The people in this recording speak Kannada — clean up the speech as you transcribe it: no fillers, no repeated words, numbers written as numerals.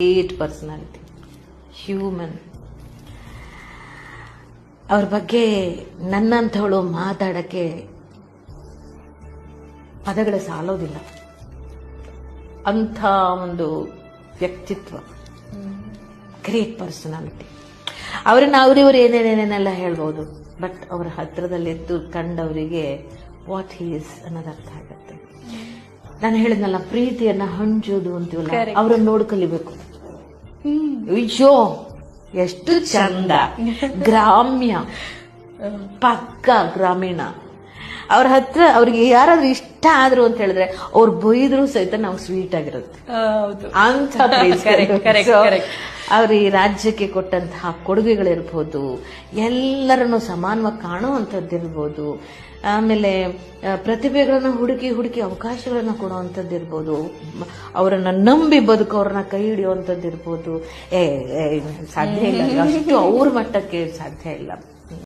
Great personality, human. ಅವ್ರ ಬಗ್ಗೆ ನನ್ನಂಥವಳು ಮಾತಾಡಕ್ಕೆ ಪದಗಳ ಸಾಲೋದಿಲ್ಲ. ಅಂಥ ಒಂದು ವ್ಯಕ್ತಿತ್ವ, ಗ್ರೇಟ್ ಪರ್ಸನಾಲಿಟಿ. ಅವ್ರನ್ನ ಅವ್ರಿವ್ರು ಏನೇನೇನೆಲ್ಲ ಹೇಳ್ಬೋದು, ಬಟ್ ಅವ್ರ ಹತ್ರದಲ್ಲಿದ್ದು ಕಂಡವರಿಗೆ ವಾಟ್ ಹಿ ಇಸ್ ಅನ್ನೋದು ಅರ್ಥ ಆಗತ್ತೆ. ನಾನು ಹೇಳಿದ್ನಲ್ಲ, ಪ್ರೀತಿಯನ್ನ ಹಂಚೋದು ಅಂತೀವಲ್ಲ, ಅವ್ರನ್ನ ನೋಡಿ ಕಲಿಬೇಕು. ಅಯ್ಯೋ ಎಷ್ಟು ಚಂದ, ಗ್ರಾಮ್ಯ, ಪಕ್ಕ ಗ್ರಾಮೀಣ. ಅವ್ರ ಹತ್ರ ಅವ್ರಿಗೆ ಯಾರಾದ್ರೂ ಇಷ್ಟ ಆದ್ರು ಅಂತ ಹೇಳಿದ್ರೆ ಅವ್ರು ಬೈದ್ರು ಸಹಿತ ನಾವು ಸ್ವೀಟ್ ಆಗಿರುತ್ತೆ ಅಂತ. ಅವ್ರ ಈ ರಾಜ್ಯಕ್ಕೆ ಕೊಟ್ಟಂತಹ ಕೊಡುಗೆಗಳಿರ್ಬೋದು, ಎಲ್ಲರನ್ನು ಸಮಾನವಾಗಿ ಕಾಣುವಂಥದ್ದಿರ್ಬೋದು, ಆಮೇಲೆ ಪ್ರತಿಭೆಗಳನ್ನ ಹುಡುಕಿ ಅವಕಾಶಗಳನ್ನ ಕೊಡುವಂಥದ್ದಿರ್ಬೋದು, ಅವರನ್ನ ನಂಬಿ ಬದುಕೋರನ್ನ ಕೈ ಹಿಡಿಯುವಂಥದ್ದಿರ್ಬೋದು. ಸಾಧ್ಯ ಇಲ್ಲ, ಅಷ್ಟು ಅವ್ರ ಮಟ್ಟಕ್ಕೆ ಸಾಧ್ಯ ಇಲ್ಲ.